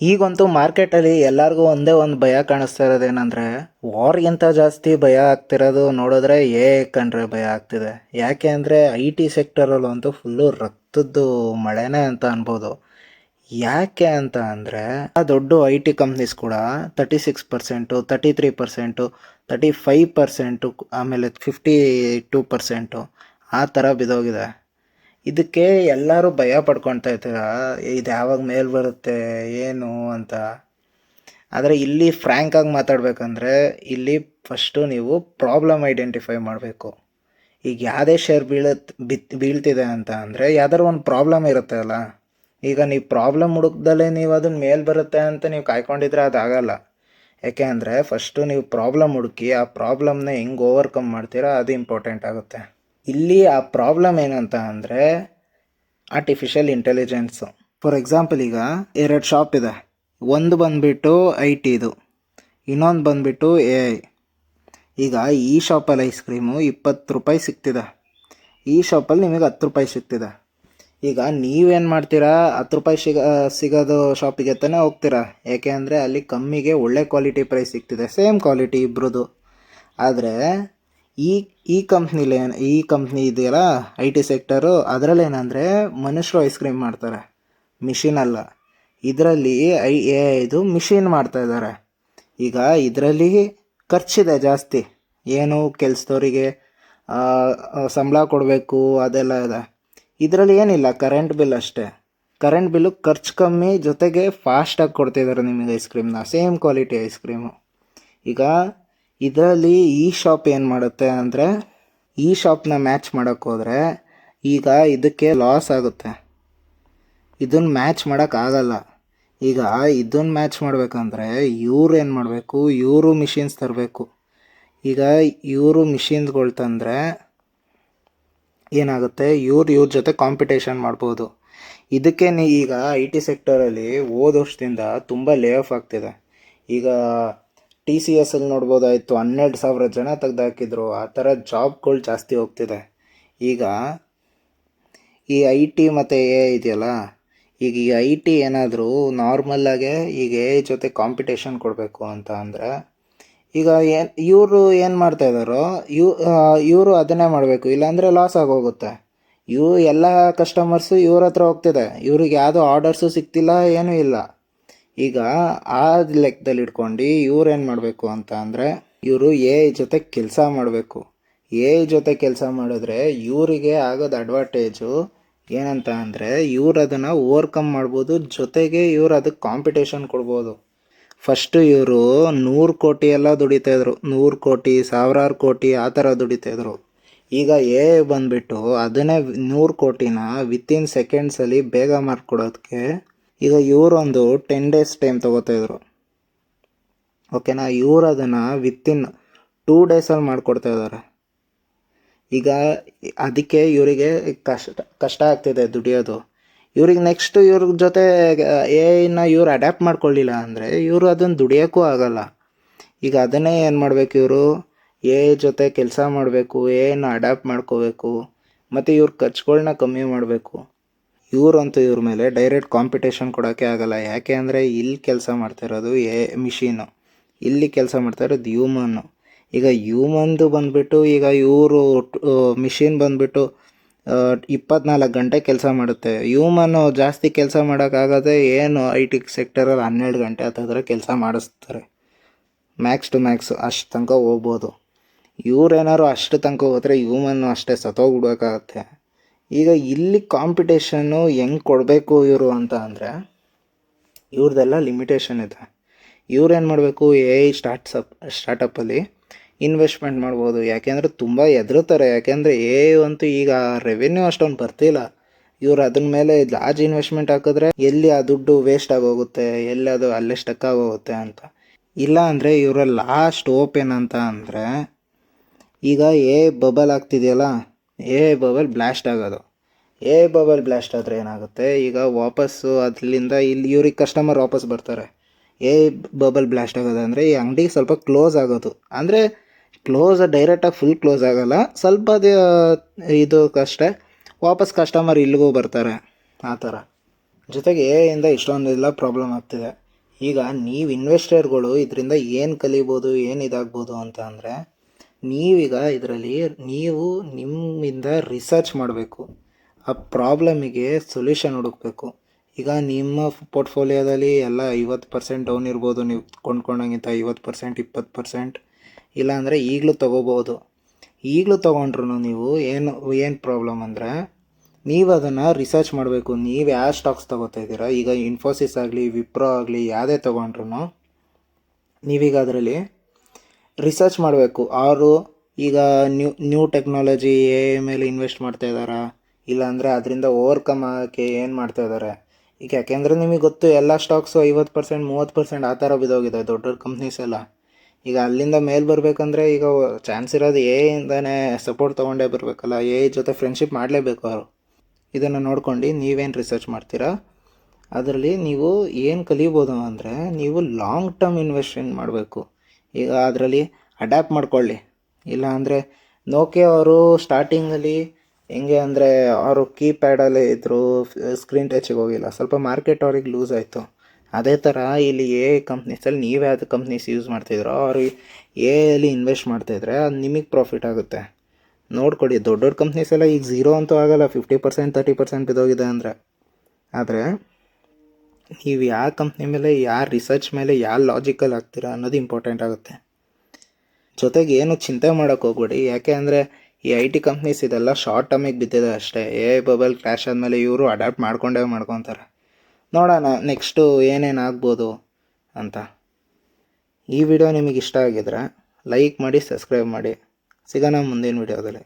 ಈಗಂತೂ ಮಾರ್ಕೆಟಲ್ಲಿ ಎಲ್ಲರಿಗೂ ಒಂದೇ ಒಂದು ಭಯ ಕಾಣಿಸ್ತಾ ಇರೋದೇನೆಂದರೆ, ವಾರ್ಗಿಂತ ಜಾಸ್ತಿ ಭಯ ಆಗ್ತಿರೋದು ನೋಡಿದ್ರೆ ಕಂಡ್ರೆ ಭಯ ಆಗ್ತಿದೆ. ಯಾಕೆ ಅಂದರೆ ಐ ಟಿ ಸೆಕ್ಟರಲ್ಲಂತೂ ಫುಲ್ಲು ರಕ್ತದ್ದು ಮಳೆನೇ ಅಂತ ಅನ್ಬೋದು. ಯಾಕೆ ಅಂತ ಅಂದರೆ ದೊಡ್ಡ ಐ ಟಿ ಕಂಪ್ನೀಸ್ ಕೂಡ 36%, 33%, 35%, ಆಮೇಲೆ 52% ಆ ಥರ ಬಿದ್ದೋಗಿದೆ. ಇದಕ್ಕೆ ಎಲ್ಲರೂ ಭಯ ಪಡ್ಕೊಳ್ತಾ ಇರ್ತೀರ, ಇದು ಯಾವಾಗ ಮೇಲ್ ಬರುತ್ತೆ ಏನು ಅಂತ. ಆದರೆ ಇಲ್ಲಿ ಫ್ರ್ಯಾಂಕಾಗಿ ಮಾತಾಡಬೇಕಂದ್ರೆ ಇಲ್ಲಿ ಫಸ್ಟು ನೀವು ಪ್ರಾಬ್ಲಮ್ ಐಡೆಂಟಿಫೈ ಮಾಡಬೇಕು. ಈಗ ಯಾವುದೇ ಶೇರ್ ಬೀಳ್ತಿದೆ ಅಂತ ಅಂದರೆ ಯಾವ್ದಾದ್ರು ಒಂದು ಪ್ರಾಬ್ಲಮ್ ಇರುತ್ತೆ ಅಲ್ಲ. ಈಗ ನೀವು ಪ್ರಾಬ್ಲಮ್ ಹುಡುಕ್ದಲ್ಲೇ ನೀವು ಅದನ್ನ ಮೇಲ್ ಬರುತ್ತೆ ಅಂತ ನೀವು ಕಾಯ್ಕೊಂಡಿದ್ರೆ ಅದಾಗಲ್ಲ. ಯಾಕೆ ಅಂದರೆ ಫಸ್ಟು ನೀವು ಪ್ರಾಬ್ಲಮ್ ಹುಡುಕಿ ಆ ಪ್ರಾಬ್ಲಮ್ನ ಹೆಂಗೆ ಓವರ್ಕಮ್ ಮಾಡ್ತೀರಾ ಅದು ಇಂಪಾರ್ಟೆಂಟ್ ಆಗುತ್ತೆ. ಇಲ್ಲಿ ಆ ಪ್ರಾಬ್ಲಮ್ ಏನಂತ ಅಂದರೆ ಆರ್ಟಿಫಿಷಿಯಲ್ ಇಂಟೆಲಿಜೆನ್ಸು. ಫಾರ್ ಎಕ್ಸಾಂಪಲ್, ಈಗ 2 ಶಾಪ್ ಇದೆ. ಒಂದು ಬಂದುಬಿಟ್ಟು ಐ ಟಿದು, ಇನ್ನೊಂದು ಬಂದುಬಿಟ್ಟು AI. ಈಗ ಈ ಶಾಪಲ್ಲಿ ಐಸ್ ಕ್ರೀಮು 20 ರೂಪಾಯಿ ಸಿಗ್ತಿದೆ, ಈ ಶಾಪಲ್ಲಿ ನಿಮಗೆ 10 ರೂಪಾಯಿ ಸಿಗ್ತಿದೆ. ಈಗ ನೀವೇನು ಮಾಡ್ತೀರಾ, 10 ರೂಪಾಯಿ ಸಿಗೋದು ಶಾಪಿಗೆ ತಾನೇ ಹೋಗ್ತೀರಾ. ಯಾಕೆ ಅಂದರೆ ಅಲ್ಲಿ ಕಮ್ಮಿಗೆ ಒಳ್ಳೆ ಕ್ವಾಲಿಟಿ ಪ್ರೈಸ್ ಸಿಗ್ತಿದೆ, ಸೇಮ್ ಕ್ವಾಲಿಟಿ ಇಬ್ರದ್ದು. ಆದರೆ ಈ ಕಂಪ್ನಿ ಇದೆಯಲ್ಲ ಐ ಟಿ ಸೆಕ್ಟರು, ಅದರಲ್ಲೇನೆಂದರೆ ಮನುಷ್ಯರು ಐಸ್ ಕ್ರೀಮ್ ಮಾಡ್ತಾರೆ, ಮಿಷಿನ್ ಅಲ್ಲ. ಇದರಲ್ಲಿ ಇದು ಮಿಷಿನ್ ಮಾಡ್ತಾಯಿದ್ದಾರೆ. ಈಗ ಇದರಲ್ಲಿ ಖರ್ಚಿದೆ ಜಾಸ್ತಿ. ಏನು ಕೆಲಸದವರಿಗೆ ಸಂಬಳ ಕೊಡಬೇಕು ಅದೆಲ್ಲ ಇದೆ. ಇದರಲ್ಲಿ ಏನಿಲ್ಲ, ಕರೆಂಟ್ ಬಿಲ್ ಅಷ್ಟೇ. ಕರೆಂಟ್ ಬಿಲ್ಲು ಖರ್ಚು ಕಮ್ಮಿ, ಜೊತೆಗೆ ಫಾಸ್ಟಾಗಿ ಕೊಡ್ತಿದ್ದಾರೆ ನಿಮಗೆ ಐಸ್ ಕ್ರೀಮ್ನ, ಸೇಮ್ ಕ್ವಾಲಿಟಿ ಐಸ್ ಕ್ರೀಮು. ಈಗ ಇದರಲ್ಲಿ ಈ ಶಾಪ್ ಏನು ಮಾಡುತ್ತೆ ಅಂದರೆ, ಈ ಶಾಪ್ನ ಮ್ಯಾಚ್ ಮಾಡೋಕ್ಕೆ ಹೋದರೆ ಈಗ ಇದಕ್ಕೆ ಲಾಸ್ ಆಗುತ್ತೆ, ಇದನ್ನು ಮ್ಯಾಚ್ ಮಾಡೋಕ್ಕಾಗಲ್ಲ. ಈಗ ಇದನ್ನು ಮ್ಯಾಚ್ ಮಾಡಬೇಕಂದ್ರೆ ಇವ್ರು ಏನು ಮಾಡಬೇಕು, ಇವರು ಮಿಷಿನ್ಸ್ ತರಬೇಕು. ಈಗ ಇವರು ಮಿಷಿನ್ಸ್ಗಳು ತಂದರೆ ಏನಾಗುತ್ತೆ, ಇವ್ರ ಜೊತೆ ಕಾಂಪಿಟೇಷನ್ ಮಾಡ್ಬೋದು. ಇದಕ್ಕೆ ಈಗ ಐ ಟಿ ಸೆಕ್ಟರಲ್ಲಿ ಹೋದ ವರ್ಷದಿಂದ ತುಂಬ ಲೇ ಆಫ್ ಆಗ್ತಿದೆ. ಈಗ TCS ಅಲ್ಲಿ ನೋಡ್ಬೋದಾಯಿತು, 12,000 ಜನ ತೆಗೆದಾಕಿದ್ರು. ಆ ಥರ ಜಾಬ್ಗಳು ಜಾಸ್ತಿ ಹೋಗ್ತಿದೆ. ಈಗ ಈ ಐ ಟಿ ಮತ್ತು AI ಇದೆಯಲ್ಲ, ಈಗ ಈ ಐ ಟಿ ಏನಾದರೂ ನಾರ್ಮಲ್ಲಾಗೆ ಈಗ AI ಜೊತೆ ಕಾಂಪಿಟೇಷನ್ ಕೊಡಬೇಕು ಅಂತ ಅಂದರೆ, ಈಗ ಇವರು ಏನು ಮಾಡ್ತಾಯಿದ್ದಾರೋ ಇವರು ಅದನ್ನೇ ಮಾಡಬೇಕು, ಇಲ್ಲಾಂದರೆ ಲಾಸ್ ಆಗೋಗುತ್ತೆ. ಎಲ್ಲ ಕಸ್ಟಮರ್ಸು ಇವ್ರ ಹತ್ರ ಹೋಗ್ತಿದೆ, ಇವ್ರಿಗೆ ಯಾವುದೋ ಆರ್ಡರ್ಸು ಸಿಗ್ತಿಲ್ಲ, ಏನೂ ಇಲ್ಲ. ಈಗ ಆ ಲೆಕ್ಕದಲ್ಲಿ ಇಟ್ಕೊಂಡು ಇವ್ರು ಏನು ಮಾಡಬೇಕು ಅಂತ ಅಂದರೆ, ಇವರು AI ಜೊತೆ ಕೆಲಸ ಮಾಡಬೇಕು. AI ಜೊತೆ ಕೆಲಸ ಮಾಡಿದ್ರೆ ಇವರಿಗೆ ಆಗೋದು ಅಡ್ವಾಂಟೇಜು ಏನಂತ ಅಂದರೆ, ಇವ್ರು ಅದನ್ನು ಓವರ್ಕಮ್ ಮಾಡ್ಬೋದು, ಜೊತೆಗೆ ಇವ್ರು ಅದಕ್ಕೆ ಕಾಂಪಿಟೇಷನ್ ಕೊಡ್ಬೋದು. ಫಸ್ಟು ಇವರು 100 ಕೋಟಿ ಎಲ್ಲ ದುಡಿತಾಯಿದ್ರು, 100 ಕೋಟಿ, ಸಾವಿರಾರು ಕೋಟಿ ಆ ಥರ ದುಡಿತಾಯಿದ್ರು. ಈಗ AI ಬಂದುಬಿಟ್ಟು ಅದನ್ನೇ 100 ಕೋಟಿನ ವಿತಿನ್ ಸೆಕೆಂಡ್ಸಲ್ಲಿ ಬೇಗ ಮಾಡಿಕೊಡೋದಕ್ಕೆ ಈಗ ಇವರೊಂದು 10 ಡೇಸ್ ಟೈಮ್ ತೊಗೋತಾಯಿದ್ರು, ಓಕೆನಾ. ಇವರು ಅದನ್ನು ವಿತಿನ್ 2 ಡೇಸಲ್ಲಿ ಮಾಡಿಕೊಡ್ತಾ ಇದ್ದಾರೆ. ಈಗ ಅದಕ್ಕೆ ಇವರಿಗೆ ಕಷ್ಟ ಆಗ್ತಿದೆ ದುಡಿಯೋದು. ಇವ್ರಿಗೆ ನೆಕ್ಸ್ಟ್ ಇವ್ರ ಜೊತೆ AIನ ಇವ್ರು ಅಡ್ಯಾಪ್ಟ್ ಮಾಡ್ಕೊಳ್ಳಿಲ್ಲ ಅಂದರೆ ಇವರು ಅದನ್ನು ದುಡಿಯೋಕ್ಕೂ ಆಗಲ್ಲ. ಈಗ ಅದನ್ನೇ ಏನು ಮಾಡಬೇಕು, ಇವರು AI ಜೊತೆ ಕೆಲಸ ಮಾಡಬೇಕು, AIನ ಅಡ್ಯಾಪ್ಟ್ ಮಾಡ್ಕೋಬೇಕು, ಮತ್ತು ಇವ್ರ ಖರ್ಚುಗಳನ್ನ ಕಮ್ಮಿ ಮಾಡಬೇಕು. ಇವರಂತೂ ಇವ್ರ ಮೇಲೆ ಡೈರೆಕ್ಟ್ ಕಾಂಪಿಟೇಷನ್ ಕೊಡೋಕ್ಕೆ ಆಗಲ್ಲ. ಯಾಕೆ ಅಂದರೆ ಇಲ್ಲಿ ಕೆಲಸ ಮಾಡ್ತಾಯಿರೋದು ಮಿಷಿನು, ಇಲ್ಲಿ ಕೆಲಸ ಮಾಡ್ತಾಯಿರೋದು ಹ್ಯೂಮನ್ನು. ಈಗ ಹ್ಯೂಮನ್ದು ಬಂದುಬಿಟ್ಟು ಈಗ ಇವರು ಮಿಷಿನ್ ಬಂದುಬಿಟ್ಟು 24 ಗಂಟೆ ಕೆಲಸ ಮಾಡುತ್ತೆ. ಹ್ಯೂಮನ್ನು ಜಾಸ್ತಿ ಕೆಲಸ ಮಾಡೋಕ್ಕಾಗದೆ ಏನು ಐ ಟಿ ಸೆಕ್ಟರಲ್ಲಿ 12 ಗಂಟೆ ಹತ್ತಿರ ಕೆಲಸ ಮಾಡಿಸ್ತಾರೆ, ಮ್ಯಾಕ್ಸ್ ಟು ಮ್ಯಾಕ್ಸ್ ಅಷ್ಟು ತನಕ ಹೋಗ್ಬೋದು. ಇವ್ರೇನಾದ್ರು ಅಷ್ಟು ತನಕ ಹೋದರೆ ಹ್ಯೂಮನ್ನು ಅಷ್ಟೇ ಸತ್ತೋಗ್ಬಿಡ್ಬೇಕಾಗತ್ತೆ. ಈಗ ಇಲ್ಲಿ ಕಾಂಪಿಟೇಷನ್ನು ಹೆಂಗೆ ಕೊಡಬೇಕು ಇವರು ಅಂತ ಅಂದರೆ, ಇವ್ರದ್ದೆಲ್ಲ ಲಿಮಿಟೇಷನ್ ಇದೆ. ಇವ್ರೇನು ಮಾಡಬೇಕು, AI ಸ್ಟಾರ್ಟಪ್ಪಲ್ಲಿ ಇನ್ವೆಸ್ಟ್ಮೆಂಟ್ ಮಾಡ್ಬೋದು. ಯಾಕೆಂದರೆ ತುಂಬ ಹೆದರ್ತಾರೆ, ಯಾಕೆಂದರೆ AI ಅಂತೂ ಈಗ ರೆವೆನ್ಯೂ ಅಷ್ಟೊಂದು ಬರ್ತಿಲ್ಲ. ಇವ್ರು ಅದ್ರ ಮೇಲೆ ಲಾರ್ಜ್ ಇನ್ವೆಸ್ಟ್ಮೆಂಟ್ ಹಾಕಿದ್ರೆ ಎಲ್ಲಿ ಆ ದುಡ್ಡು ವೇಸ್ಟ್ ಆಗೋಗುತ್ತೆ, ಎಲ್ಲಿ ಅದು ಅಲ್ಲೇ ಸ್ಟಕ್ ಆಗೋಗುತ್ತೆ ಅಂತ. ಇಲ್ಲ ಅಂದರೆ ಇವರ ಲಾಸ್ಟ್ ಹೋಪ್ ಏನಂತ ಅಂದರೆ, ಈಗ AI ಬಬಲ್ ಆಗ್ತಿದೆಯಲ್ಲ, AI ಬಬಲ್ ಬ್ಲಾಸ್ಟ್ ಆಗೋದು. AI ಬಬಲ್ ಬ್ಲಾಸ್ಟ್ ಆದರೆ ಏನಾಗುತ್ತೆ, ಈಗ ವಾಪಸ್ಸು ಅದರಿಂದ ಇಲ್ಲಿ ಇವ್ರಿಗೆ ಕಸ್ಟಮರ್ ವಾಪಸ್ ಬರ್ತಾರೆ. AI ಬಬಲ್ ಬ್ಲಾಸ್ಟ್ ಆಗೋದಂದರೆ ಈ ಅಂಗಡಿ ಸ್ವಲ್ಪ ಕ್ಲೋಸ್ ಆಗೋದು. ಅಂದರೆ ಡೈರೆಕ್ಟಾಗಿ ಫುಲ್ ಕ್ಲೋಸ್ ಆಗೋಲ್ಲ, ಸ್ವಲ್ಪ ಇದು ಅಷ್ಟೇ, ವಾಪಸ್ ಕಸ್ಟಮರ್ ಇಲ್ಲಿಗೂ ಬರ್ತಾರೆ ಆ ಥರ. ಜೊತೆಗೆ AIಯಿಂದ ಇಷ್ಟೊಂದೆಲ್ಲ ಪ್ರಾಬ್ಲಮ್ ಆಗ್ತಿದೆ. ಈಗ ನೀವು ಇನ್ವೆಸ್ಟರ್ಗಳು ಇದರಿಂದ ಏನು ಕಲಿಬೋದು, ಏನು ಇದಾಗ್ಬೋದು ಅಂತ ಅಂದರೆ, ನೀವೀಗ ಇದರಲ್ಲಿ ನೀವು ನಿಮ್ಮಿಂದ ರಿಸರ್ಚ್ ಮಾಡಬೇಕು, ಆ ಪ್ರಾಬ್ಲಮಿಗೆ ಸೊಲ್ಯೂಷನ್ ಹುಡುಕಬೇಕು. ಈಗ ನಿಮ್ಮ ಪೋರ್ಟ್ಫೋಲಿಯೋದಲ್ಲಿ ಎಲ್ಲ 50% ಡೌನ್ ಇರ್ಬೋದು, ನೀವು ಕೊಂಡ್ಕೊಂಡಂಗಿಂತ 50%, 20%, ಇಲ್ಲಾಂದರೆ ಈಗಲೂ ತೊಗೋಬೋದು. ಈಗಲೂ ತೊಗೊಂಡ್ರು ನೀವು ಏನು ಪ್ರಾಬ್ಲಮ್ ಅಂದರೆ, ನೀವು ಅದನ್ನು ರಿಸರ್ಚ್ ಮಾಡಬೇಕು. ನೀವು ಯಾವ ಸ್ಟಾಕ್ಸ್ ತೊಗೋತಾ ಇದ್ದೀರಾ, ಈಗ ಇನ್ಫೋಸಿಸ್ ಆಗಲಿ, ವಿಪ್ರೋ ಆಗಲಿ, ಯಾವುದೇ ತೊಗೊಂಡ್ರು ನೀವೀಗ ಅದರಲ್ಲಿ ರಿಸರ್ಚ್ ಮಾಡಬೇಕು. ಅವರು ಈಗ ನ್ಯೂ ಟೆಕ್ನಾಲಜಿ ಮೇಲೆ ಇನ್ವೆಸ್ಟ್ ಮಾಡ್ತಾ ಇದ್ದಾರಾ, ಇಲ್ಲಾಂದರೆ ಅದರಿಂದ ಓವರ್ಕಮ್ ಆಗೋಕ್ಕೆ ಏನು ಮಾಡ್ತಾ ಇದ್ದಾರೆ. ಈಗ ಯಾಕೆಂದರೆ ನಿಮಗೆ ಗೊತ್ತು, ಎಲ್ಲ ಸ್ಟಾಕ್ಸು 50%, 30% ಆ ಥರ ಬಿದ್ದೋಗಿದೆ ದೊಡ್ಡ ದೊಡ್ಡ ಕಂಪ್ನೀಸ್ ಎಲ್ಲ. ಈಗ ಅಲ್ಲಿಂದ ಮೇಲೆ ಬರಬೇಕಂದ್ರೆ ಈಗ ಚಾನ್ಸ್ ಇರೋದು ಇಂದನೇ ಸಪೋರ್ಟ್ ತೊಗೊಂಡೇ ಬರಬೇಕಲ್ಲ. ಜೊತೆ ಫ್ರೆಂಡ್ಶಿಪ್ ಮಾಡಲೇಬೇಕು ಅವರು. ಇದನ್ನು ನೋಡ್ಕೊಂಡು ನೀವೇನು ರಿಸರ್ಚ್ ಮಾಡ್ತೀರಾ, ಅದರಲ್ಲಿ ನೀವು ಏನು ಕಲಿಬೋದು ಅಂದರೆ, ನೀವು ಲಾಂಗ್ ಟರ್ಮ್ ಇನ್ವೆಸ್ಟ್ಮೆಂಟ್ ಮಾಡಬೇಕು. ಈಗ ಅದರಲ್ಲಿ ಅಡ್ಯಾಪ್ಟ್ ಮಾಡ್ಕೊಳ್ಳಿ. ಇಲ್ಲ ಅಂದರೆ ನೋಕಿಯಾ ಅವರು ಸ್ಟಾರ್ಟಿಂಗಲ್ಲಿ ಹೆಂಗೆ ಅಂದರೆ, ಅವರು ಕೀಪ್ಯಾಡಲ್ಲೇ ಇದ್ದರು, ಸ್ಕ್ರೀನ್ ಟಚ್ಗೆ ಹೋಗಿಲ್ಲ. ಸ್ವಲ್ಪ ಮಾರ್ಕೆಟ್ ಅವ್ರಿಗೆ ಲೂಸ್ ಆಯಿತು. ಅದೇ ಥರ ಇಲ್ಲಿ ಕಂಪ್ನೀಸಲ್ಲಿ ನೀವು ಯಾವ್ದು ಕಂಪ್ನೀಸ್ ಯೂಸ್ ಮಾಡ್ತಿದ್ರೋ, ಅವರು ಅಲ್ಲಿ ಇನ್ವೆಸ್ಟ್ ಮಾಡ್ತಾಯಿದ್ರೆ ಅದು ನಿಮಗೆ ಪ್ರಾಫಿಟ್ ಆಗುತ್ತೆ. ನೋಡ್ಕೊಡಿ, ದೊಡ್ಡ ದೊಡ್ಡ ಕಂಪ್ನೀಸ್ ಎಲ್ಲ ಈಗ 0 ಅಂತೂ ಆಗೋಲ್ಲ, 50%, 30% ಬಿದ್ದೋಗಿದೆ ಅಂದರೆ. ಆದರೆ ನೀವು ಯಾವ ಕಂಪ್ನಿ ಮೇಲೆ, ಯಾವ ರಿಸರ್ಚ್ ಮೇಲೆ, ಯಾವ ಲಾಜಿಕಲ್ ಆಗ್ತೀರಾ ಅನ್ನೋದು ಇಂಪಾರ್ಟೆಂಟ್ ಆಗುತ್ತೆ. ಜೊತೆಗೆ ಏನು ಚಿಂತೆ ಮಾಡೋಕ್ಕೆ ಹೋಗ್ಬೇಡಿ. ಯಾಕೆ ಅಂದರೆ ಈ IT ಕಂಪ್ನೀಸ್ ಇದೆಲ್ಲ ಶಾರ್ಟ್ ಟರ್ಮಿಗೆ ಬಿದ್ದಿದೆ ಅಷ್ಟೇ. ಬಬಲ್ ಕ್ರ್ಯಾಶ್ ಆದಮೇಲೆ ಇವರು ಅಡ್ಯಾಪ್ಟ್ ಮಾಡ್ಕೊತಾರೆ. ನೋಡೋಣ ನೆಕ್ಸ್ಟು ಏನೇನು ಆಗ್ಬೋದು ಅಂತ. ಈ ವಿಡಿಯೋ ನಿಮಗೆ ಇಷ್ಟ ಆಗಿದ್ರೆ ಲೈಕ್ ಮಾಡಿ, ಸಬ್ಸ್ಕ್ರೈಬ್ ಮಾಡಿ. ಸಿಗೋಣ ಮುಂದಿನ ವಿಡಿಯೋದಲ್ಲಿ.